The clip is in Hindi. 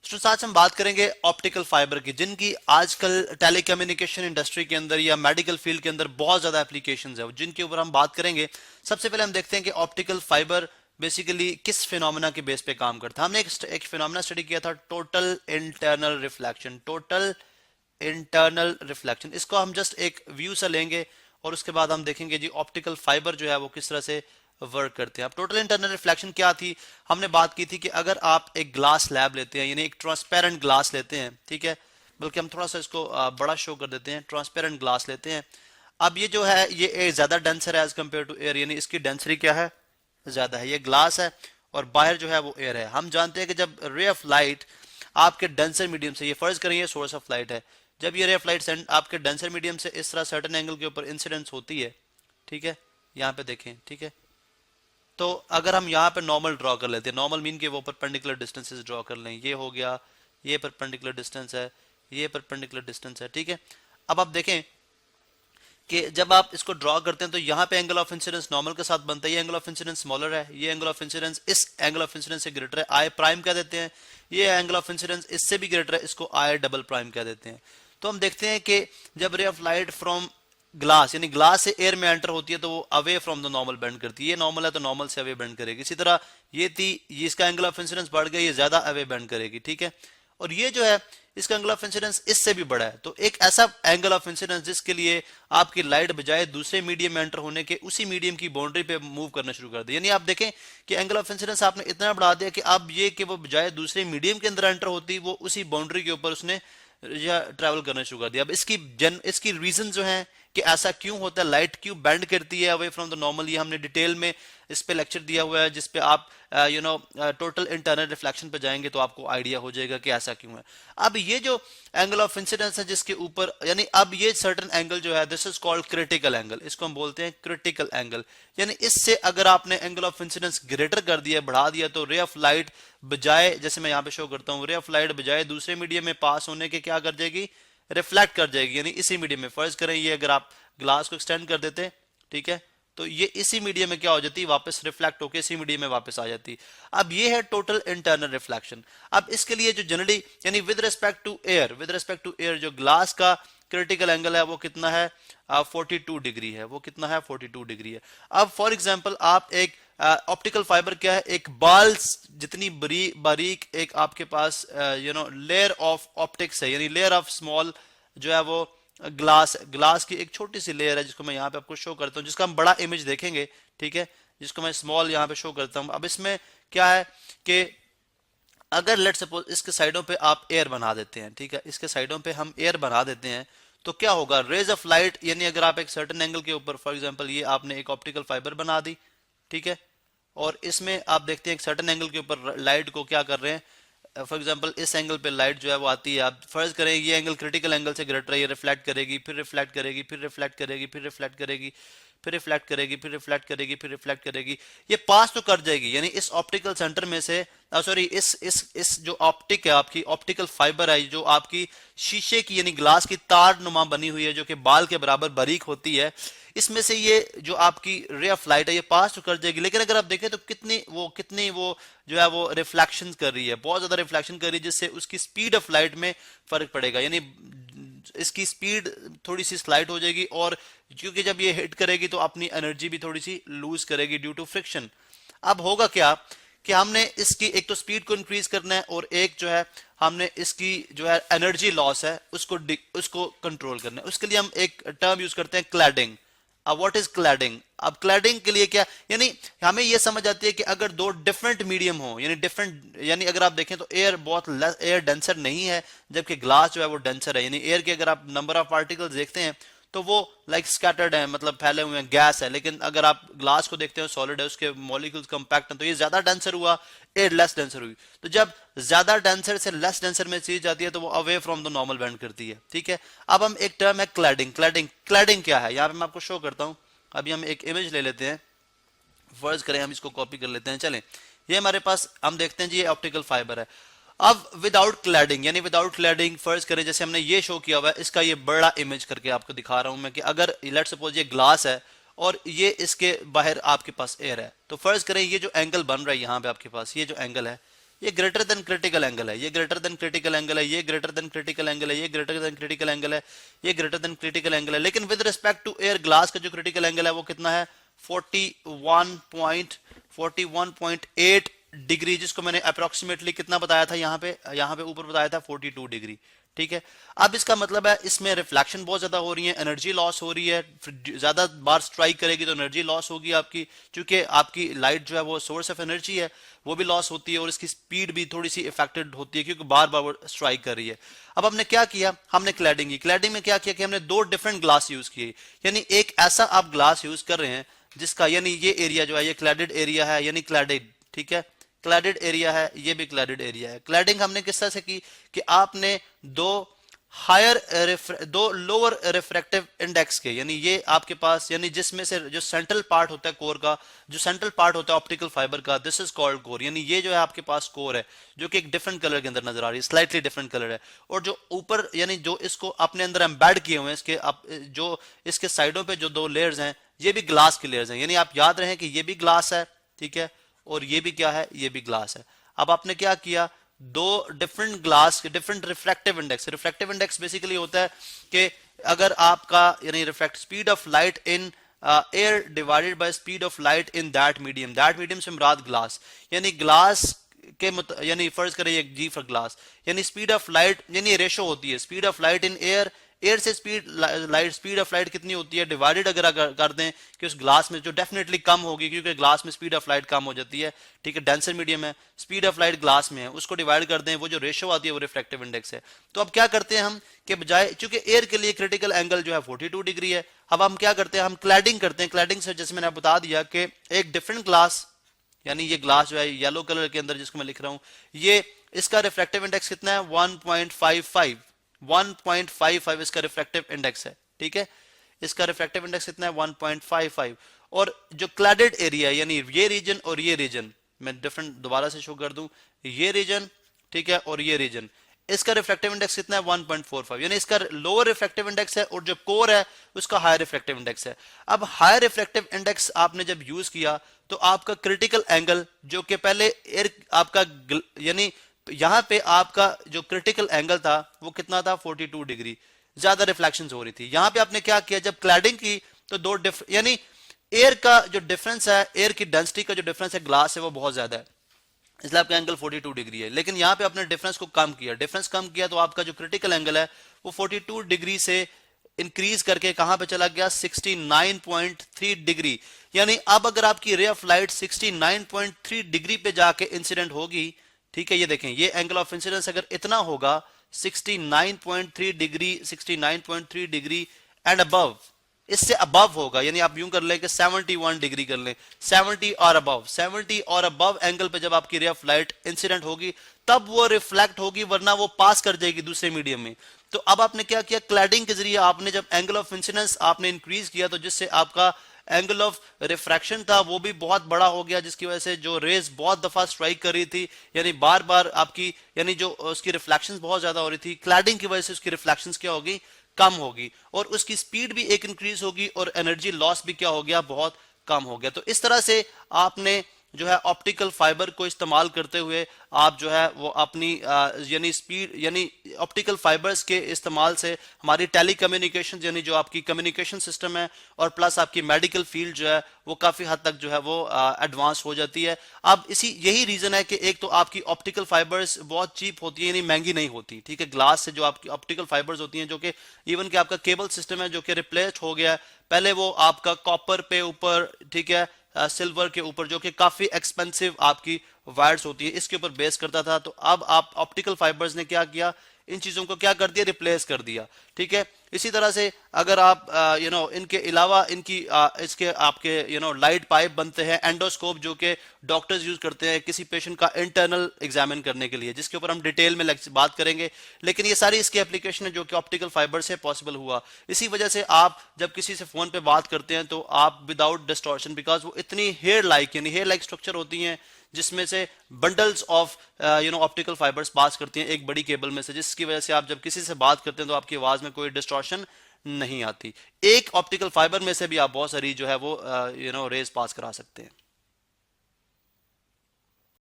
तो आज हम बात करेंगे ऑप्टिकल फाइबर की, जिनकी आजकल टेलीकम्युनिकेशन इंडस्ट्री के अंदर या मेडिकल फील्ड के अंदर बहुत ज्यादा एप्लीकेशंस है, जिनके ऊपर हम बात करेंगे। सबसे पहले हम देखते हैं कि ऑप्टिकल फाइबर बेसिकली किस फिनोमेना के बेस पे काम करता है। हमने एक फिनोमेना स्टडी किया था, total internal reflection. Total internal reflection, इसको हम जस्ट एक व्यू से लेंगे और उसके बाद हम देखेंगे जी ऑप्टिकल फाइबर जो है वो किस तरह से वर्क करते हैं। अब टोटल इंटरनल रिफ्लेक्शन क्या थी, हमने बात की थी कि अगर आप एक ग्लास स्लैब लेते हैं, यानी एक ट्रांसपेरेंट ग्लास लेते हैं, ठीक है, बल्कि हम थोड़ा सा इसको बड़ा शो कर देते हैं, ट्रांसपेरेंट ग्लास लेते हैं। अब ये जो है ये ज्यादा डेंसर है एज कम्पेयर टू एयर, यानी इसकी डेंसिटी क्या है, ज्यादा है। ये ग्लास है और बाहर जो है वो एयर है। हम जानते हैं कि जब रे ऑफ लाइट आपके डेंसर मीडियम से, ये फर्ज करें ये सोर्स ऑफ लाइट है, जब ये रे ऑफ लाइट आपके डेंसर मीडियम से इस तरह सर्टेन एंगल के ऊपर इंसिडेंस होती है, ठीक है, यहाँ पे देखें, ठीक है, तो अगर हम यहाँ पे नॉर्मल ड्रॉ कर लेते हैं, नॉर्मल मीन के वो परपेंडिकुलर डिस्टेंसेस ड्रॉ कर लें, ये हो गया, ये परपेंडिकुलर डिस्टेंस है, ये परपेंडिकुलर डिस्टेंस है, ठीक है। अब आप देखें कि जब आप इसको ड्रॉ करते हैं तो यहाँ पे एंगल ऑफ इंसिडेंस नॉर्मल के साथ बनता है, ये एंगल ऑफ इंसिडेंस स्मॉलर है, ये एंगल ऑफ इंसिडेंस इस एंगल ऑफ इंसिडेंस से ग्रेटर है, आई प्राइम कह देते हैं। ये एंगल ऑफ इंसिडेंस इससे भी ग्रेटर है, इसको आई डबल प्राइम कह देते हैं। तो हम देखते हैं कि जब ray of light from glass, यानी ग्लास से एयर में एंटर होती है तो वो away from the normal bend करती है। ये नॉर्मल है तो नॉर्मल से अवे बेंड करेगी। इसी तरह ये थी, ये इसका एंगल ऑफ इंसिडेंस बढ़ गया, ये ज्यादा अवे बेंड करेगी, ठीक है। और ये जो है इसका एंगल ऑफ इंसिडेंस इससे भी बड़ा है, तो एक ऐसा एंगल ऑफ इंसिडेंस जिसके लिए आपकी लाइट बजाय दूसरे मीडियम में एंटर होने के उसी मीडियम की बाउंड्री पे मूव करना शुरू कर दे। यानी आप देखें कि एंगल ऑफ इंसिडेंस आपने इतना बढ़ा दिया कि अब ये कि वो बजाय दूसरे मीडियम के अंदर एंटर होती, वो उसी बाउंड्री के ऊपर उसने ट्रैवल करना शुरू कर दिया। अब इसकी रीजन जो है कि ऐसा क्यों होता है, लाइट क्यों बेंड करती है अवे फ्रॉम द नॉर्मल, ये हमने डिटेल में इस पे लेक्चर दिया हुआ है, जिसपे आप टोटल इंटरनल रिफ्लेक्शन पे जाएंगे तो आपको आइडिया हो जाएगा कि ऐसा क्यों है। अब ये जो एंगल ऑफ इंसिडेंस है जिसके ऊपर, यानी अब ये सर्टेन एंगल जो है, this is called critical angle, इसको हम बोलते हैं क्रिटिकल एंगल। यानी इससे अगर आपने एंगल ऑफ इंसिडेंस ग्रेटर कर दिया, बढ़ा दिया, तो रे ऑफ लाइट बजाय, जैसे मैं यहाँ पे शो करता हूँ, रे ऑफ लाइट बजाय दूसरे मीडियम में पास होने के क्या कर जाएगी, रिफ्लेक्ट कर जाएगी। यानी इसी मीडियम में, फर्ज करें ये अगर आप ग्लास को एक्सटेंड कर देते, ठीक है, तो ये इसी मीडियम में क्या हो जाती, वापस रिफ्लेक्ट होकर इसी मीडियम में वापस आ जाती। अब ये है टोटल इंटरनल रिफ्लेक्शन। अब इसके लिए जो जनरली, यानी विद रिस्पेक्ट टू एयर, जो ग्लास का क्रिटिकल एंगल है वो कितना है, 42 डिग्री है। वो कितना है, 42 डिग्री है। अब फॉर एग्जांपल आप एक ऑप्टिकल फाइबर क्या है, एक बाल जितनी बारीक एक आपके पास लेयर ऑफ ऑप्टिक्स है, यानी लेयर ऑफ स्मॉल जो है वो ग्लास की एक छोटी सी लेयर है, जिसको मैं यहाँ पे आपको शो करता हूँ, जिसका हम बड़ा इमेज देखेंगे, ठीक है, जिसको मैं स्मॉल यहाँ पे शो करता हूँ। अब इसमें क्या है कि अगर लेट सपोज इसके साइडों पे आप एयर बना देते हैं, ठीक है, इसके साइडों पे हम एयर बना देते हैं, तो क्या होगा, रेज ऑफ लाइट, यानी अगर आप एक सर्टेन एंगल के ऊपर, फॉर एग्जांपल ये आपने एक ऑप्टिकल फाइबर बना दी, ठीक है, और इसमें आप देखते हैं एक सर्टेन एंगल के ऊपर लाइट को क्या कर रहे हैं, फॉर एग्जांपल इस एंगल पे लाइट जो है वो आती है, आप फर्ज करें ये एंगल क्रिटिकल एंगल से ग्रेटर है, ये रिफ्लेक्ट करेगी, फिर रिफ्लेक्ट करेगी, फिर रिफ्लेक्ट करेगी, फिर रिफ्लेक्ट करेगी, फिर रिफ्लेक्ट करेगी, फिर रिफ्लेक्ट करेगी, फिर रिफ्लेक्ट करेगी, ये पास तो कर जाएगी। यानी इस ऑप्टिकल सेंटर में से, सॉरी, इस जो ऑप्टिक है, आपकी ऑप्टिकल फाइबर है, जो आपकी शीशे की यानी ग्लास की तार नुमा बनी हुई है, जो कि बाल के बराबर बारीक होती है, इसमें से ये जो आपकी रे ऑफ लाइट है ये पास तो कर जाएगी, लेकिन अगर आप देखें तो कितनी वो जो है वो रिफ्लेक्शन कर रही है, बहुत ज्यादा रिफ्लेक्शन कर रही है, जिससे उसकी स्पीड ऑफ लाइट में फर्क पड़ेगा। यानी इसकी स्पीड थोड़ी सी स्लाइड हो जाएगी, और क्योंकि जब ये हिट करेगी तो अपनी एनर्जी भी थोड़ी सी लूज करेगी ड्यू टू फ्रिक्शन। अब होगा क्या कि हमने इसकी एक तो स्पीड को इंक्रीज करना है, और एक जो है हमने इसकी जो है एनर्जी लॉस है उसको कंट्रोल करना है। उसके लिए हम एक टर्म यूज करते हैं, क्लैडिंग। अब व्हाट इज क्लैडिंग? अब क्लैडिंग के लिए क्या, यानी हमें यह समझ आती है कि अगर दो डिफरेंट मीडियम हो, यानी अगर आप देखें तो एयर डेंसर नहीं है, जबकि ग्लास जो है वो डेंसर है। यानी एयर के अगर आप नंबर ऑफ पार्टिकल्स देखते हैं तो वो लाइक स्कैटर्ड है, मतलब फैले हुए हैं, गैस है। लेकिन अगर आप ग्लास को देखते हैं सॉलिड है, उसके मॉलिक्यूल्स कंपैक्ट हैं, तो ये ज्यादा डेंसर हुआ, एयर लेस डेंसर हुई। तो जब ज्यादा डेंसर से लेस डेंसर में चीज जाती है तो वो away from the normal bend करती है, ठीक है। अब हम एक टर्म है क्लैडिंग। क्लैडिंग क्या है, यहाँ पे मैं आपको शो करता हूँ। अभी हम एक इमेज ले लेते हैं, फर्ज करें हम इसको कॉपी कर लेते हैं। चलें, ये हमारे पास हम देखते हैं जी, ये ऑप्टिकल फाइबर है। अब विदाउट क्लैडिंग, यानी विदाउट क्लैडिंग फर्ज करें जैसे हमने ये शो किया हुआ है, इसका ये बड़ा इमेज करके आपको दिखा रहा हूं मैं कि अगर लेट्स सपोज ये ग्लास है और ये इसके बाहर आपके पास एयर है, तो फर्ज करें ये जो एंगल बन रहा है यहाँ पे आपके पास, ये जो एंगल है ये ग्रेटर देन क्रिटिकल एंगल है, ये ग्रेटर देन एंगल है, ये ग्रेटर देन क्रिटिकल एंगल है, ये ग्रेटर देन क्रिटिकल एंगल है, ये ग्रेटर देन क्रिटिकल एंगल है। लेकिन with respect to air glass का जो क्रिटिकल एंगल है वो कितना है 41.8 डिग्री, जिसको मैंने अप्रोक्सीमेटली कितना बताया था यहाँ पे ऊपर बताया था 42 डिग्री। ठीक है, अब इसका मतलब है इसमें रिफ्लेक्शन बहुत ज्यादा हो रही है, एनर्जी लॉस हो रही है, ज्यादा बार स्ट्राइक करेगी तो एनर्जी लॉस होगी आपकी, क्योंकि आपकी लाइट जो है वो सोर्स ऑफ एनर्जी है, वो भी लॉस होती है और इसकी स्पीड भी थोड़ी सी इफेक्टेड होती है क्योंकि बार बार स्ट्राइक कर रही है। अब हमने क्या किया, हमने क्लैडिंग की। क्लैडिंग में क्या किया कि हमने दो डिफरेंट ग्लास यूज किए, यानी एक ऐसा आप ग्लास यूज कर रहे हैं जिसका यानी ये एरिया जो है ये क्लैडेड एरिया है, यानी क्लैडेड, ठीक है, क्लैडेड एरिया है, ये भी क्लैडेड एरिया है। क्लैडिंग हमने किस तरह से की कि आपने दो लोअर रिफ्रैक्टिव इंडेक्स के, यानी ये आपके पास, यानी जिसमें से जो सेंट्रल पार्ट होता है कोर का, जो सेंट्रल पार्ट होता है ऑप्टिकल फाइबर का, दिस इज कॉल्ड कोर, यानी ये जो है आपके पास कोर है जो कि एक डिफरेंट कलर के अंदर नजर आ रही है, स्लाइटली डिफरेंट कलर है। और जो ऊपर यानी जो इसको अपने अंदर एम्बेड किए हुए हैं, जो इसके साइडों पे जो दो लेयर्स हैं ये भी ग्लास के लेयर्स हैं, यानी आप याद रखें कि ये भी ग्लास है, ठीक है, और ये भी क्या है, ये भी ग्लास है। अब आपने क्या किया, दो डिफरेंट ग्लास के different refractive index, refractive index basically होता है कि अगर आपका यानी refract speed of light in air divided by speed of light in that medium से मुराद ग्लास, यानी ग्लास के यानी फर्ज करें एक जी फॉर ग्लास, यानी स्पीड ऑफ लाइट, यानी रेशो होती है speed of light in air, air से स्पीड ऑफ लाइट कितनी होती है डिवाइडेड अगर कर दें कि उस ग्लास में जो डेफिनेटली कम होगी क्योंकि ग्लास में स्पीड ऑफ लाइट कम हो जाती है, ठीक है, डेंसर मीडियम है, स्पीड ऑफ लाइट ग्लास में है, उसको डिवाइड कर दें, वो जो रेशो आती है वो रिफ्लेक्टिव इंडेक्स है। तो अब क्या करते हैं हम कि बजाय, चूंकि एयर के लिए क्रिटिकल एंगल जो है 42 डिग्री है, अब हम क्या करते हैं, हम क्लैडिंग करते हैं। क्लैडिंग से जैसे मैंने बता दिया कि एक डिफरेंट ग्लास, यानी ये ग्लास जो है येलो कलर के अंदर जिसको मैं लिख रहा हूं, ये इसका रिफ्लेक्टिव इंडेक्स कितना है 1.55 इसका रिफ्लेक्टिव इंडेक्स है, ठीक है, इसका रिफ्लेक्टिव इंडेक्स कितना है 1.55। और जो क्लैडेड एरिया यानी ये रीजन और ये रीजन, मैं डिफरेंट दोबारा से शो कर दूं, ये रीजन, ठीक है, और ये रीजन, इसका रिफ्लेक्टिव इंडेक्स कितना है 1.45, यानी इसका लोअर रिफ्लेक्टिव इंडेक्स है और जो कोर है उसका हायर रिफ्लेक्टिव इंडेक्स है। अब हायर रिफ्लेक्टिव इंडेक्स आपने जब यूज किया तो आपका क्रिटिकल एंगल जो कि पहले एयर आपका यानी यहां पे आपका जो क्रिटिकल एंगल था वो कितना था 42 डिग्री, ज्यादा रिफ्लेक्शंस हो रही थी। यहां पे आपने क्या किया, जब क्लैडिंग की तो यानी एयर का जो डिफरेंस है, एयर की डेंसिटी का जो डिफरेंस है ग्लास है वो बहुत ज्यादा है, इसलिए आपका एंगल 42 डिग्री है। लेकिन यहां पे आपने डिफरेंस को कम किया, डिफरेंस कम किया तो आपका जो क्रिटिकल एंगल है वो 42 डिग्री से इंक्रीज करके कहां पे चला गया 69.3 डिग्री, यानी अब अगर आपकी रे ऑफ लाइट 69.3 डिग्री पे जाके इंसिडेंट होगी, ठीक है, ये देखें ये एंगल ऑफ इंसिडेंस अगर इतना होगा 69.3 डिग्री, 69.3 डिग्री एंड अबव, इससे अबव होगा, यानी आप यूं कर लें कि 71 डिग्री कर लें, 70 और अबव, 70 और अबव एंगल पे जब आपकी रे ऑफ लाइट इंसिडेंट होगी तब वो रिफ्लेक्ट होगी, वरना वो पास कर जाएगी दूसरे मीडियम में। तो अब आपने क्या किया, क्लैडिंग के जरिए आपने जब एंगल ऑफ इंसिडेंस आपने इंक्रीज किया तो जिससे आपका एंगल ऑफ रिफ्रैक्शन था वो भी बहुत बड़ा हो गया, जिसकी वजह से जो रेज बहुत दफा स्ट्राइक कर रही थी, यानी बार बार आपकी यानी जो उसकी रिफ्लेक्शंस बहुत ज्यादा हो रही थी, क्लैडिंग की वजह से उसकी रिफ्लेक्शंस क्या होगी, कम होगी, और उसकी स्पीड भी एक इंक्रीज होगी और एनर्जी लॉस भी क्या हो गया, बहुत कम हो गया। तो इस तरह से आपने जो है ऑप्टिकल फाइबर को इस्तेमाल करते हुए आप जो है वो अपनी यानी स्पीड यानी ऑप्टिकल फाइबर्स के इस्तेमाल से हमारी टेलीकम्युनिकेशन यानी जो आपकी कम्युनिकेशन सिस्टम है और प्लस आपकी मेडिकल फील्ड जो है वो काफी हद तक जो है वो एडवांस हो जाती है। अब यही रीजन है कि एक तो आपकी ऑप्टिकल फाइबर्स बहुत चीप होती है, यानी महंगी नहीं होती, ठीक है, ग्लास से जो आपकी ऑप्टिकल फाइबर्स होती हैं, जो कि इवन कि आपका केबल सिस्टम है जो कि रिप्लेस्ड हो गया है, पहले वो आपका कॉपर पे ऊपर, ठीक है, सिल्वर के ऊपर जो कि काफी एक्सपेंसिव आपकी वायर्स होती है इसके ऊपर बेस करता था। तो अब आप ऑप्टिकल फाइबर्स ने क्या किया, इन चीजों को क्या कर दिया, रिप्लेस कर दिया, ठीक है। इसी तरह से अगर आप इनके अलावा इनकी इसके आपके लाइट पाइप बनते हैं, एंडोस्कोप जो कि डॉक्टर्स यूज करते हैं किसी पेशेंट का इंटरनल एग्जामिन करने के लिए, जिसके ऊपर हम डिटेल में बात करेंगे, लेकिन ये सारी इसकी एप्लीकेशन है जो कि ऑप्टिकल फाइबर से पॉसिबल हुआ। इसी वजह से आप जब किसी से फोन पे बात करते हैं तो आप विदाउट डिस्टॉर्शन, बिकॉज वो इतनी हेयर लाइक स्ट्रक्चर होती हैं जिसमें से बंडल्स ऑफ ऑप्टिकल फाइबर्स पास करती हैं एक बड़ी केबल में से, जिसकी वजह से आप जब किसी से बात करते हैं तो आपकी आवाज में कोई डिस्टॉर्शन नहीं आती। एक ऑप्टिकल फाइबर में से भी आप बहुत सारी जो है वो रेज पास करा सकते हैं।